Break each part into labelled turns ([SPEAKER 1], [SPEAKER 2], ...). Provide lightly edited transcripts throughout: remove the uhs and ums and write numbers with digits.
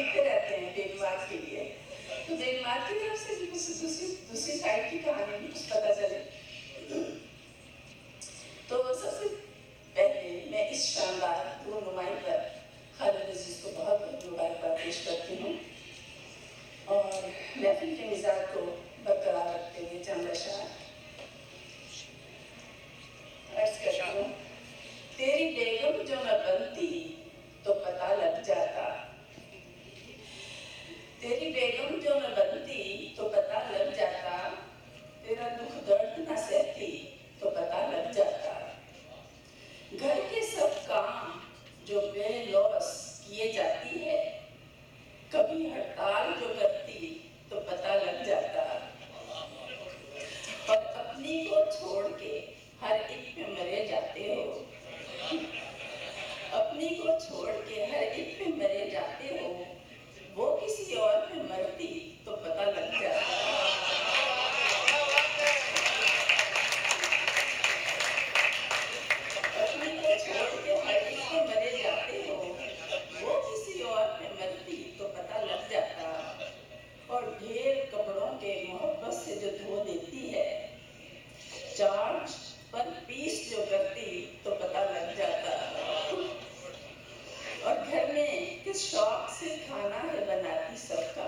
[SPEAKER 1] लिखते रहते हैं बेगमात के लिए, तो बेगमात की तरफ से भी दूसरी साइड की कहानी भी कुछ पता चले। तो सबसे पहले मैं इस शानदार रूनुमाई पर खालिद अजीज को बहुत बहुत मुबारकबाद पेश करती हूँ और महफिल के मिजाज को बरकरार रखते हुए चंद अशार अर्ज करती हूँ। तेरी बेगम जो न बनती तो पता लग जाता, तेरी बेगम जो न बनती तो पता लग जाता, तेरा दुख दर्द न सहती तो पता लग जाता। घर के सब काम जो बेलौस किए जाती है, कभी हड़ताल जो करती तो पता लग जाता। और अपनी को छोड़ के हर एक पे मरे जाते हो, अपनी को छोड़ के हर एक पे मरे जाते हो, वो किसी और पे मरती तो पता लग जाता। अपनी को छोड़ के हर एक पे मरे जाते हो, वो किसी और पे मरती तो पता लग जाता। और ढेर कपड़ों के मोहब्बत से जो धो देती है, चार्ज पर पीस जो करती तो पता लग जाता। और घर में किस शौक से खाना है बनाती सबका,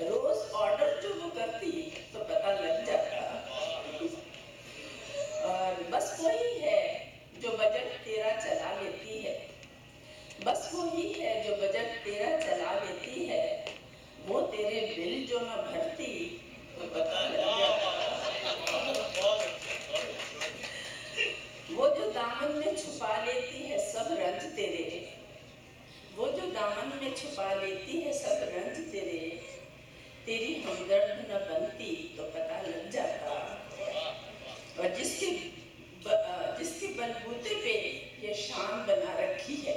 [SPEAKER 1] रोज ऑर्डर जो वो करती तो पता लग जाता। और बस वही है जो बजट तेरा चला लेती है, बस वही है जो बजट तेरा चला लेती है, वो तेरे बिल जो न भरती तो पता लग जाता। वो जो दामन में छुपा लेती है सब रंज तेरे, वो जो दामन में छुपा लेती है सब रंज तेरे, तेरी हमदर्द न बनती तो पता लग जाता। और जिसके बलबूते पे ये शान बना रखी है,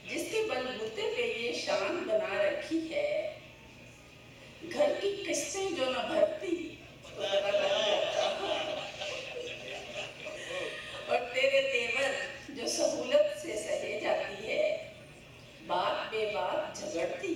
[SPEAKER 1] जिसके बलबूते पे ये शान बना रखी है, घर की किस्तें जो न भरती तो पता लग जाता। और तेरे तेवर जो सहूलत से सहे जाती है, बात बे बात झगड़ती